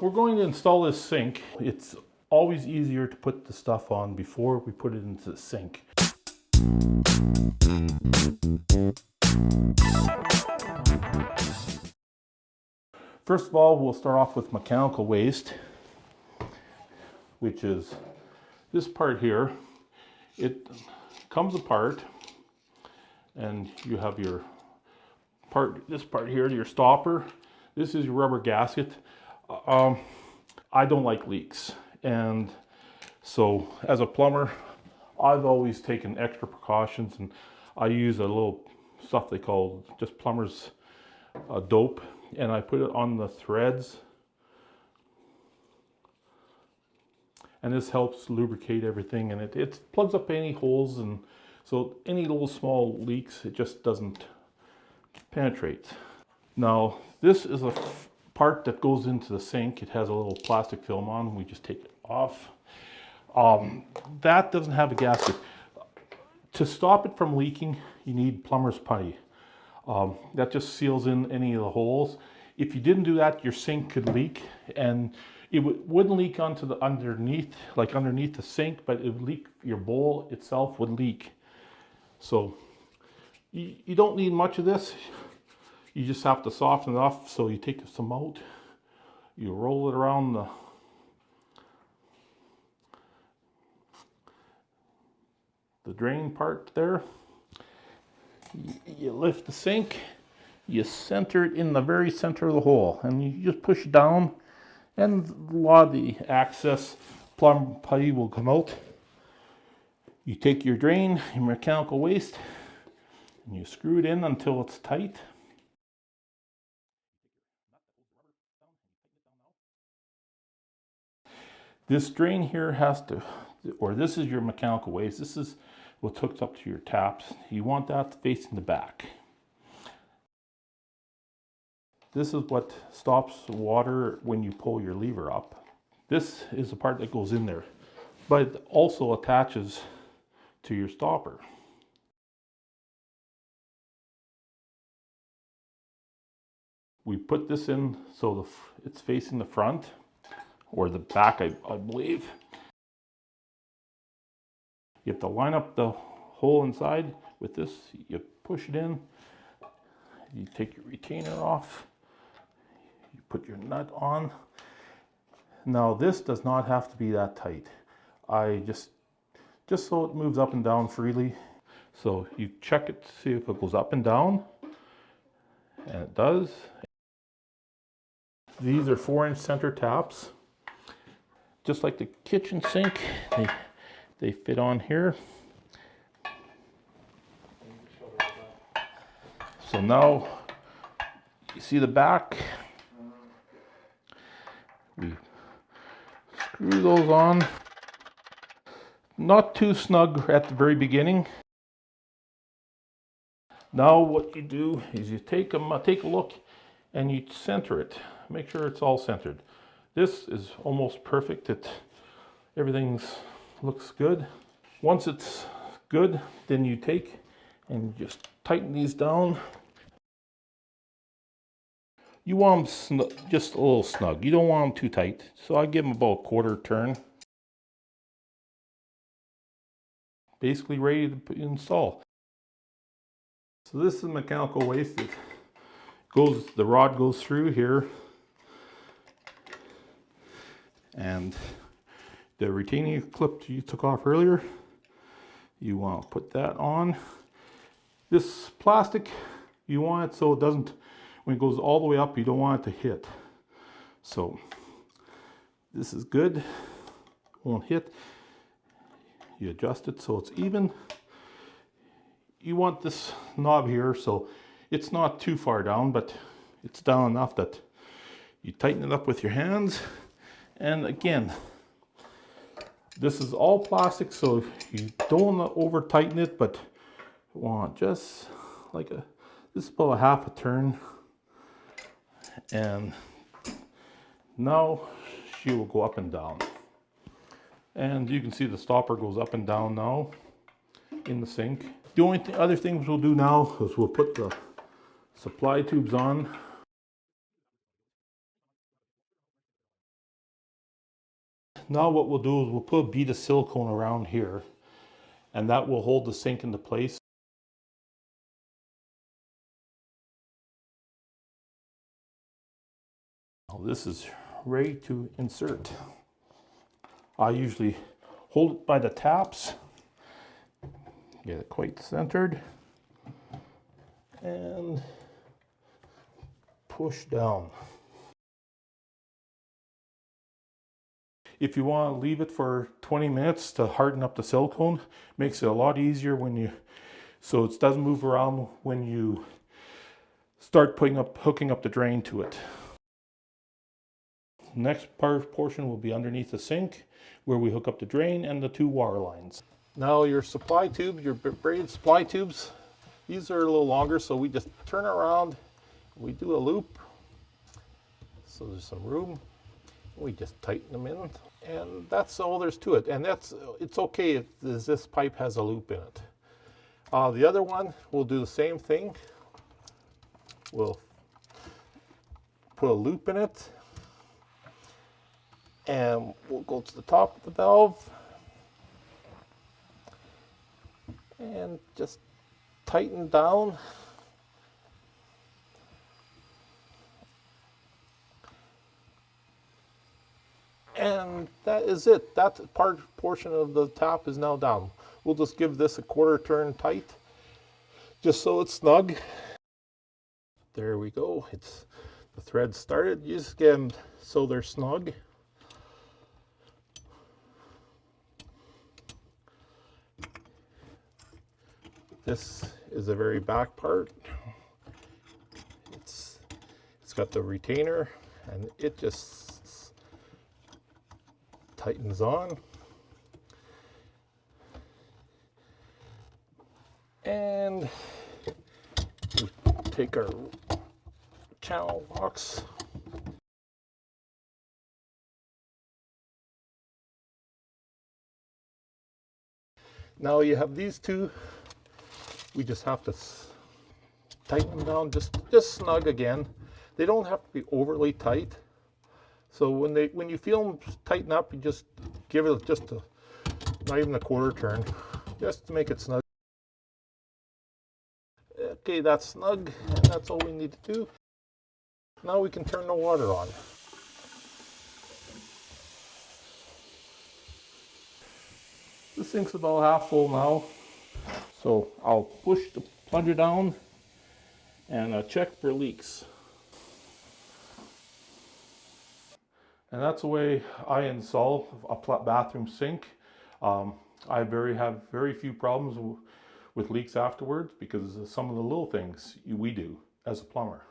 we're going to install this sink. It's always easier to put the stuff on before we put it into the sink. First of all, we'll start off with mechanical waste, which is this part here. It comes apart and you have your part, this part here, your stopper. This is your rubber gasket. I don't like leaks, and so as a plumber, I've always taken extra precautions, and I use a little stuff they call just plumber's dope, and I put it on the threads, and this helps lubricate everything, and it plugs up any holes, and so any little small leaks, it just doesn't penetrate. Now this is a part that goes into the sink. It has a little plastic film on. We just take it off. That doesn't have a gasket. To stop it from leaking, you need plumber's putty. That just seals in any of the holes. If you didn't do that, your sink could leak, and it wouldn't leak onto the underneath the sink, but it would leak, your bowl itself would leak. So you don't need much of this. You just have to soften it off. So you take some out, you roll it around the drain part there. You lift the sink, you center it in the very center of the hole, and you just push it down, and a lot of the excess plumb putty will come out. You take your drain, your mechanical waste, and you screw it in until it's tight. This drain here has to, or this is your mechanical waste. This is what's hooked up to your taps. You want that facing the back. This is what stops water when you pull your lever up. This is the part that goes in there, but it also attaches to your stopper. We put this in so it's facing the front, or the back, I believe. You have to line up the hole inside with this. You push it in, you take your retainer off, you put your nut on. Now this does not have to be that tight. I just so it moves up and down freely. So you check it to see if it goes up and down, and it does. These are 4-inch center taps. Just like the kitchen sink, they fit on here. So now you see the back. We screw those on. Not too snug at the very beginning. Now what you do is you take a look and you center it. Make sure it's all centered. This is almost perfect. Everything looks good. Once it's good, then you take and just tighten these down. You want them just a little snug. You don't want them too tight. So I give them about a quarter turn. Basically ready to install. So this is mechanical waste. The rod goes through here, and the retaining clip you took off earlier, you want to put that on. This plastic, you want it so it doesn't, when it goes all the way up, you don't want it to hit. So this is good, won't hit. You adjust it so it's even. You want this knob here so it's not too far down, but it's down enough that you tighten it up with your hands. And again, this is all plastic, so you don't want to over tighten it, but you want just like this is about a half a turn. And now she will go up and down. And you can see the stopper goes up and down now in the sink. The only other things we'll do now is we'll put the supply tubes on. Now what we'll do is we'll put a bead of silicone around here, and that will hold the sink into place. Now this is ready to insert. I usually hold it by the taps, get it quite centered, and push down. If you want to leave it for 20 minutes to harden up the silicone, makes it a lot easier when you, so it doesn't move around when you start hooking up the drain to it. Next portion will be underneath the sink where we hook up the drain and the 2 water lines. Now your supply tubes, your braided supply tubes, these are a little longer, so we just turn around, we do a loop, so there's some room. We just tighten them in, and that's all there's to it. And it's okay if this pipe has a loop in it. The other one, we'll do the same thing. We'll put a loop in it, and we'll go to the top of the valve and just tighten down. And that is it. That portion of the tap is now down. We'll just give this a 1/4 turn tight, just so it's snug. There we go. It's the thread started. You just get them so they're snug. This is the very back part. It's got the retainer, and it just tightens on, and we take our channel locks, now you have these two. We just have to tighten them down just snug again. They don't have to be overly tight. So when you feel them tighten up, you just give it not even a 1/4 turn, just to make it snug. Okay, that's snug, and that's all we need to do. Now we can turn the water on. The sink's about half full now, so I'll push the plunger down and check for leaks. And that's the way I install a bathroom sink. I have very few problems with leaks afterwards because of some of the little things we do as a plumber.